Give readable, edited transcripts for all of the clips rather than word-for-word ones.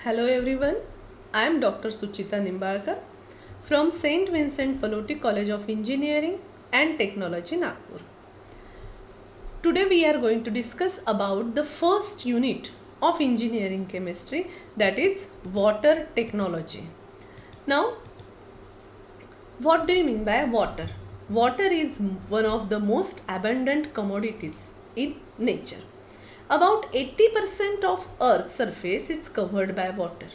Hello everyone, I am Dr. Suchita Nimbalkar from St. Vincent Pallotti College of Engineering and Technology, Nagpur. Today we are going to discuss about the first unit of engineering chemistry, that is water technology. Now, what do you mean by water? Water is one of the most abundant commodities in nature. About 80% of Earth's surface is covered by water.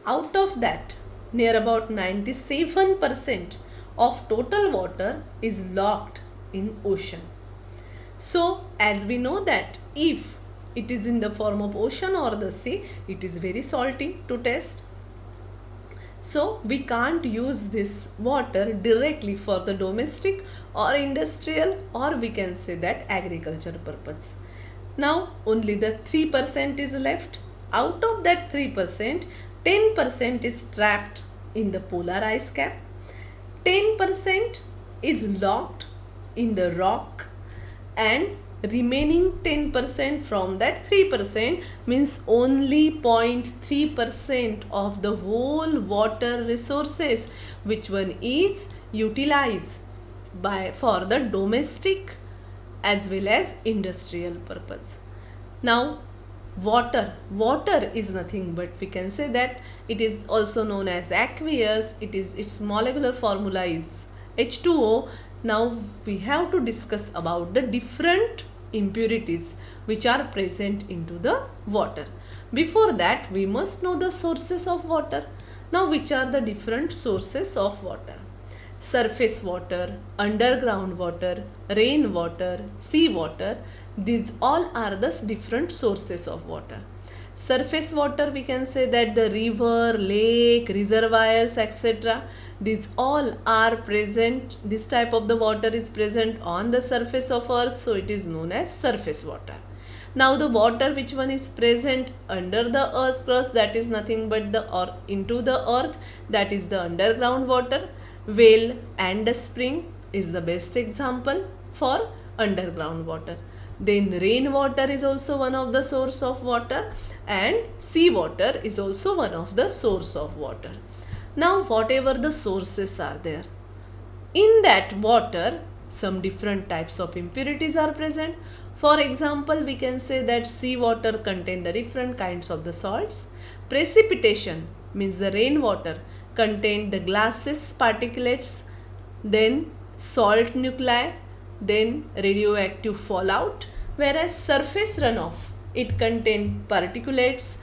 Out of that, near about 97% of total water is locked in ocean. So, as we know that if it is in the form of ocean or the sea, it is very salty to taste. So, we can't use this water directly for the domestic or industrial, or we can say that agriculture purpose. Now, only the 3% is left. Out of that 3%, 10% is trapped in the polar ice cap, 10% is locked in the rock, and remaining 10% from that 3% means only 0.3% of the whole water resources, which one is utilized for the domestic as well as industrial purpose. Now, water is nothing but, we can say that it is also known as aqueous. Its molecular formula is H2O. Now we have to discuss about the different impurities which are present into the water. Before that, we must know the sources of water. Now, which are the different sources of water? Surface water, underground water, rain water, sea water, these all are the different sources of water. Surface water, we can say that the river, lake, reservoirs, etc. These all are present. This type of the water is present on the surface of earth, so it is known as surface water. Now the water which one is present under the earth crust, that is nothing but into the earth, that is the underground water. Well and a spring is the best example for underground water. Then rainwater is also one of the source of water, and sea water is also one of the source of water. Now, whatever the sources are there, in that water some different types of impurities are present. For example, we can say that sea water contain the different kinds of the salts. Precipitation means the rainwater contain the gases, particulates, then salt nuclei, then radioactive fallout, whereas surface runoff, it contain particulates,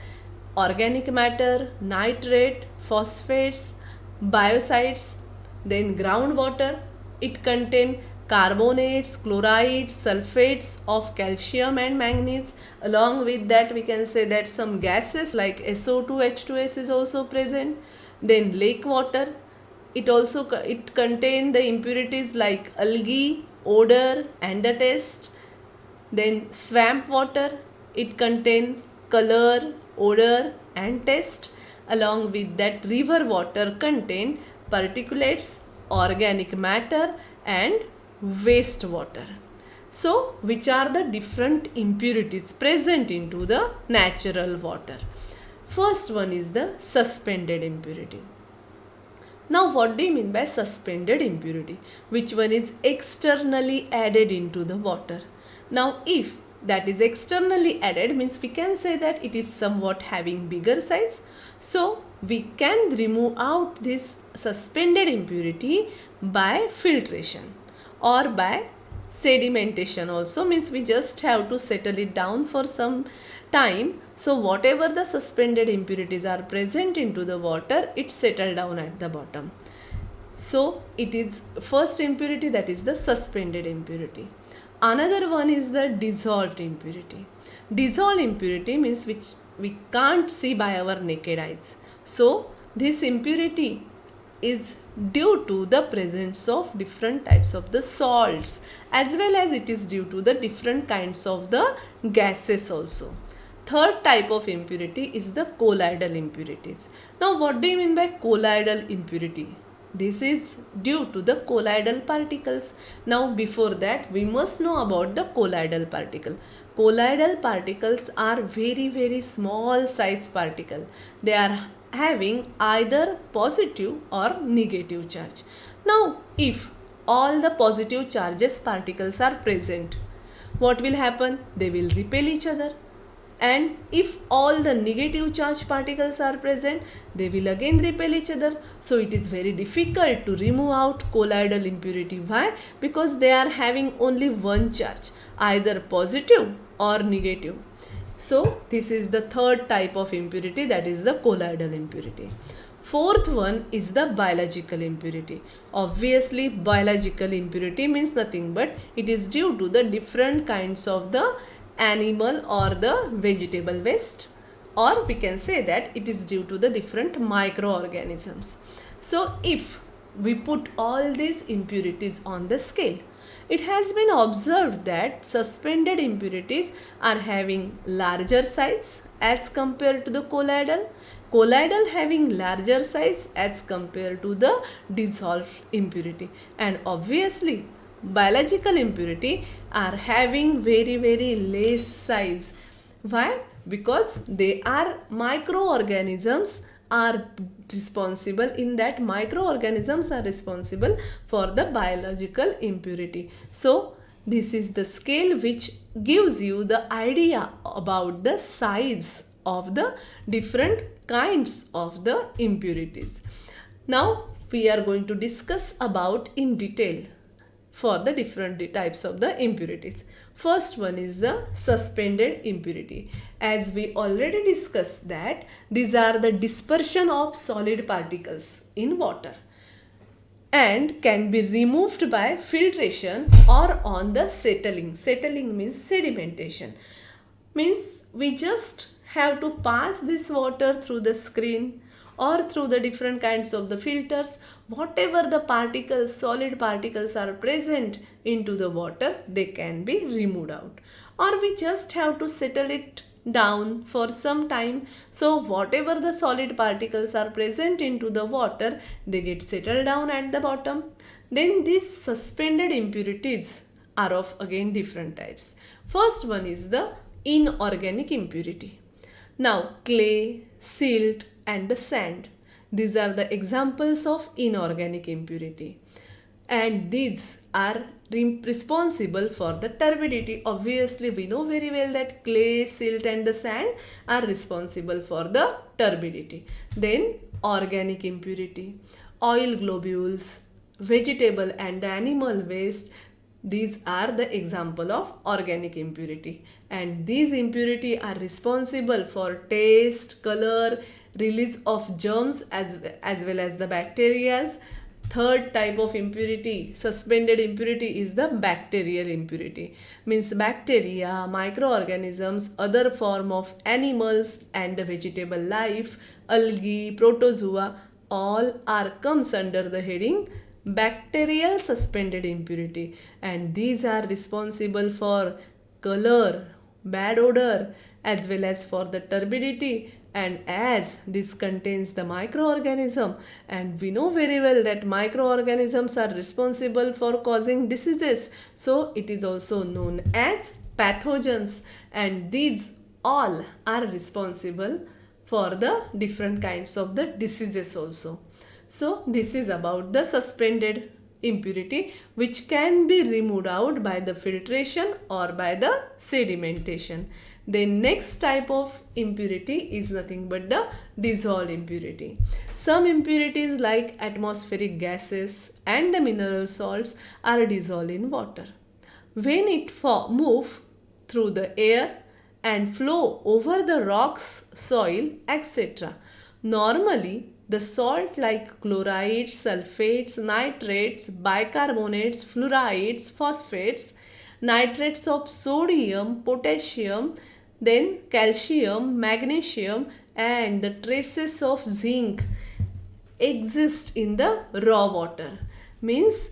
organic matter, nitrate, phosphates, biocides. Then groundwater, it contain carbonates, chlorides, sulfates of calcium and manganese. Along with that, we can say that some gases like SO2, H2S is also present. Then lake water, it contain the impurities like algae, odor and the taste. Then swamp water, it contain color, odor and taste. Along with that, river water contain particulates, organic matter and waste water. So, which are the different impurities present into the natural water? First one is the suspended impurity. Now, what do you mean by suspended impurity? Which one is externally added into the water? Now, if that is externally added, means we can say that it is somewhat having bigger size. So, we can remove out this suspended impurity by filtration or by sedimentation also, means we just have to settle it down for some time. So whatever the suspended impurities are present into the water, it settle down at the bottom. So it is first impurity, that is the suspended impurity. Another one is the dissolved impurity. Dissolved impurity means which we can't see by our naked eyes. So this impurity is due to the presence of different types of the salts, as well as it is due to the different kinds of the gases also. Third type of impurity is the colloidal impurities. Now, what do you mean by colloidal impurity? This is due to the colloidal particles. Now before that we must know about the colloidal particle. Colloidal particles are very small size particle. They are having either positive or negative charge. Now if all the positive charges particles are present, what will happen? They will repel each other. And if all the negative charge particles are present, they will again repel each other. So it is very difficult to remove out colloidal impurity. Why? Because they are having only one charge, either positive or negative. So this is the third type of impurity, that is the colloidal impurity. Fourth one is the biological impurity. Obviously biological impurity means nothing but it is due to the different kinds of the animal or the vegetable waste, or we can say that it is due to the different microorganisms. So if we put all these impurities on the scale, it has been observed that suspended impurities are having larger size as compared to the colloidal. Colloidal having larger size as compared to the dissolved impurity, and obviously biological impurity are having very less size. Why? Because they are microorganisms are responsible, in that microorganisms are responsible for the biological impurity. So this is the scale which gives you the idea about the size of the different kinds of the impurities. Now we are going to discuss about in detail for the different types of the impurities. First one is the suspended impurity. As we already discussed that these are the dispersion of solid particles in water and can be removed by filtration or on the settling. Settling means sedimentation. Means we just have to pass this water through the screen or through the different kinds of the filters. Whatever the particles, solid particles are present into the water, they can be removed out. Or we just have to settle it down for some time. So whatever the solid particles are present into the water, they get settled down at the bottom. Then these suspended impurities are of again different types. First one is the inorganic impurity. Now clay, silt and the sand, these are the examples of inorganic impurity, and these are responsible for the turbidity. Obviously we know very well that clay, silt and the sand are responsible for the turbidity. Then organic impurity, oil globules, vegetable and animal waste, these are the example of organic impurity, and these impurity are responsible for taste, color, release of germs as well as the bacteria. Third type of impurity, suspended impurity, is the bacterial impurity. Means bacteria, microorganisms, other form of animals and the vegetable life, algae, protozoa, all are comes under the heading bacterial suspended impurity, and these are responsible for color, bad odor as well as for the turbidity. And as this contains the microorganism, and we know very well that microorganisms are responsible for causing diseases, so it is also known as pathogens, and these all are responsible for the different kinds of the diseases also. So this is about the suspended impurity which can be removed out by the filtration or by the sedimentation. The next type of impurity is nothing but the dissolved impurity. Some impurities like atmospheric gases and the mineral salts are dissolved in water. When it moves through the air and flow over the rocks, soil, etc. Normally, the salt like chlorides, sulfates, nitrates, bicarbonates, fluorides, phosphates, nitrates of sodium, potassium, then calcium, magnesium and the traces of zinc exist in the raw water. Means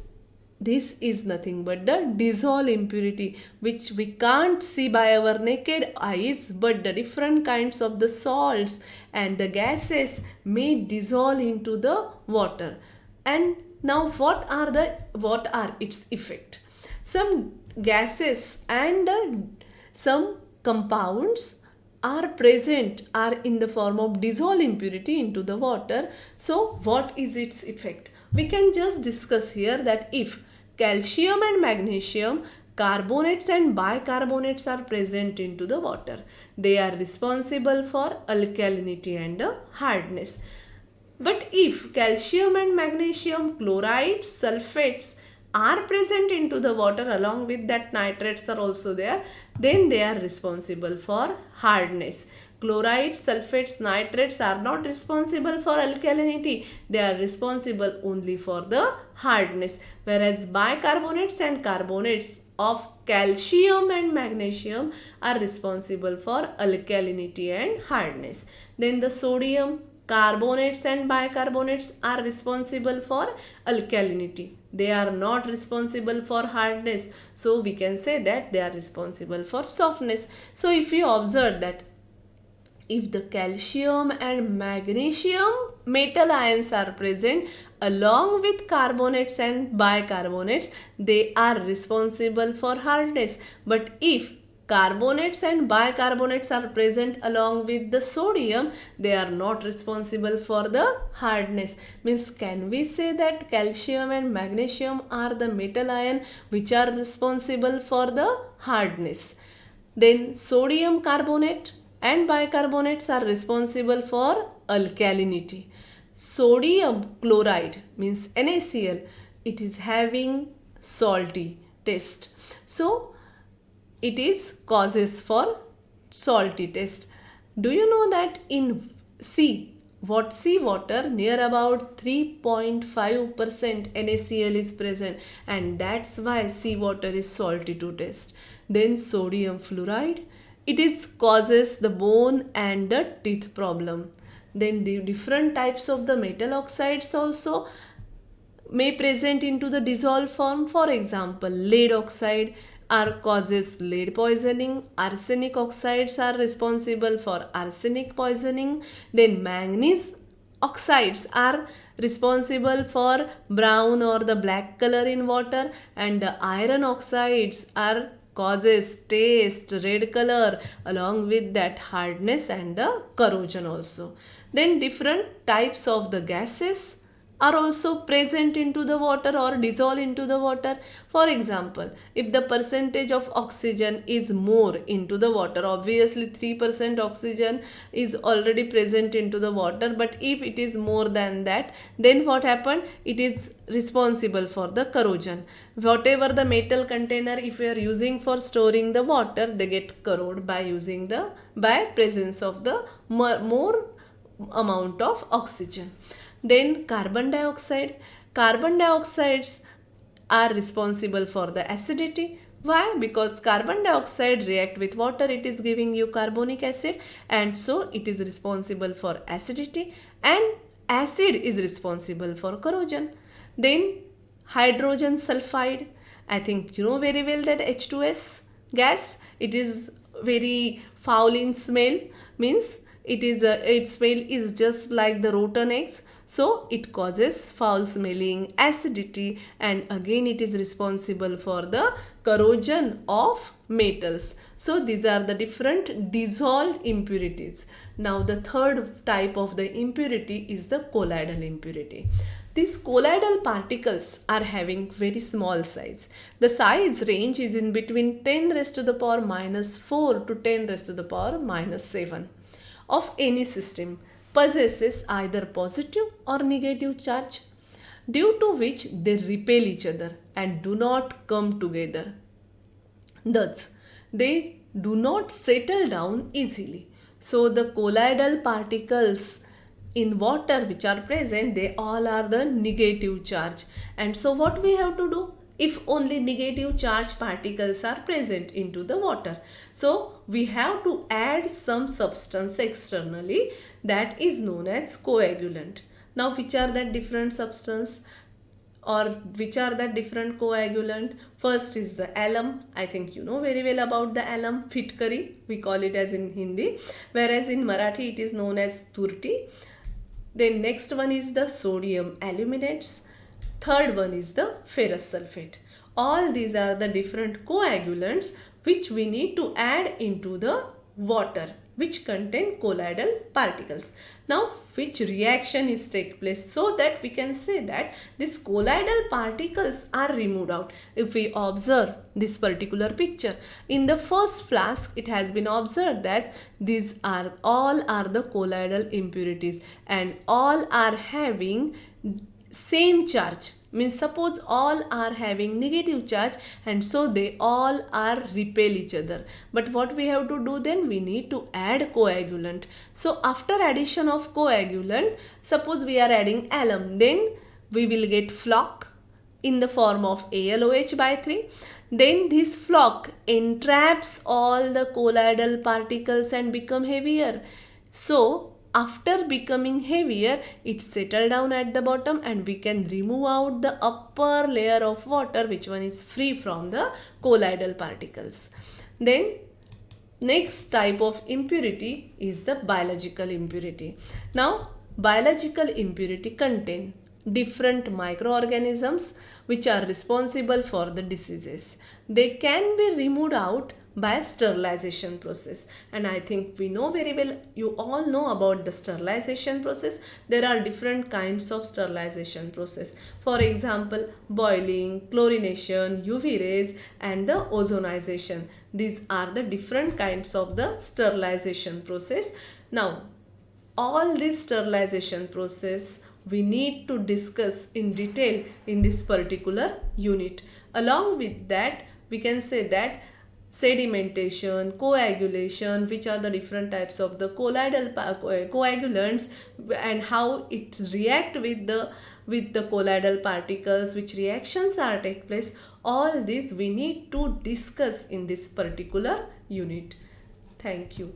this is nothing but the dissolved impurity which we can't see by our naked eyes, but the different kinds of the salts and the gases may dissolve into the water. And now what are its effect? Some gases and some compounds are present, are in the form of dissolved impurity into the water. So what is its effect? We can just discuss here that if calcium and magnesium, carbonates and bicarbonates are present into the water, they are responsible for alkalinity and hardness. But if calcium and magnesium, chlorides, sulfates are present into the water, along with that nitrates are also there, then they are responsible for hardness. Chlorides, sulfates, nitrates are not responsible for alkalinity, they are responsible only for the hardness. Whereas bicarbonates and carbonates of calcium and magnesium are responsible for alkalinity and hardness. Then the sodium, carbonates and bicarbonates are responsible for alkalinity. They are not responsible for hardness. So we can say that they are responsible for softness. So if you observe that if the calcium and magnesium metal ions are present along with carbonates and bicarbonates, they are responsible for hardness. But if carbonates and bicarbonates are present along with the sodium, they are not responsible for the hardness. Means, can we say that calcium and magnesium are the metal ion which are responsible for the hardness? Then sodium carbonate and bicarbonates are responsible for alkalinity. Sodium chloride means NaCl, it is having salty taste. So it is causes for salty taste. Do you know that in seawater near about 3.5% NaCl is present, and that's why seawater is salty to taste. Then sodium fluoride, it is causes the bone and the teeth problem. Then the different types of the metal oxides also may present into the dissolved form. For example, lead oxide are causes lead poisoning, arsenic oxides are responsible for arsenic poisoning, then manganese oxides are responsible for brown or the black color in water, and the iron oxides are causes taste, red color, along with that hardness and the corrosion also. Then different types of the gases are also present into the water or dissolve into the water. For example, if the percentage of oxygen is more into the water, obviously 3% oxygen is already present into the water, but if it is more than that, then what happened? It is responsible for the corrosion. Whatever the metal container, if we are using for storing the water, they get corroded by presence of the more amount of oxygen. Then carbon dioxide. Carbon dioxides are responsible for the acidity. Why? Because carbon dioxide react with water, it is giving you carbonic acid, and so it is responsible for acidity, and acid is responsible for corrosion. Then hydrogen sulfide. I think you know very well that H2S gas, it is very foul in smell, means its smell is just like the rotten eggs, so it causes foul smelling, acidity, and again it is responsible for the corrosion of metals. So these are the different dissolved impurities. Now the third type of the impurity is the colloidal impurity. These colloidal particles are having very small size. The size range is in between 10 raised to the power minus 4 to 10 raised to the power minus 7 of any system possesses either positive or negative charge, due to which they repel each other and do not come together. Thus, they do not settle down easily. So the colloidal particles in water which are present, they all are the negative charge. And so what we have to do? If only negative charge particles are present into the water, so we have to add some substance externally, that is known as coagulant. Now which are that different substance, or which are the different coagulant? First is the alum. I think you know very well about the alum, fitkari we call it as in Hindi, whereas in Marathi it is known as turti. Then next one is the sodium aluminates. third one is the ferrous sulfate. All these are the different coagulants which we need to add into the water which contain colloidal particles. Now which reaction is take place, so that we can say that these colloidal particles are removed out. If we observe this particular picture, in the first flask it has been observed that these are all are the colloidal impurities and all are having same charge, means suppose all are having negative charge and so they all are repel each other. But what we have to do then, we need to add coagulant. So after addition of coagulant, suppose we are adding alum, then we will get flock in the form of AlOH by 3. Then this flock entraps all the colloidal particles and become heavier. So after becoming heavier, it settle down at the bottom and we can remove out the upper layer of water, which one is free from the colloidal particles. Then next type of impurity is the biological impurity. Now biological impurity contain different microorganisms which are responsible for the diseases. They can be removed out by sterilization process, and I think we know very well, you all know about the sterilization process. There are different kinds of sterilization process, for example boiling, chlorination, UV rays and the ozonization. These are the different kinds of the sterilization process. Now all this sterilization process we need to discuss in detail in this particular unit. Along with that, we can say that sedimentation, coagulation, which are the different types of the colloidal coagulants and how it react with the colloidal particles, which reactions are take place, all this we need to discuss in this particular unit. Thank you.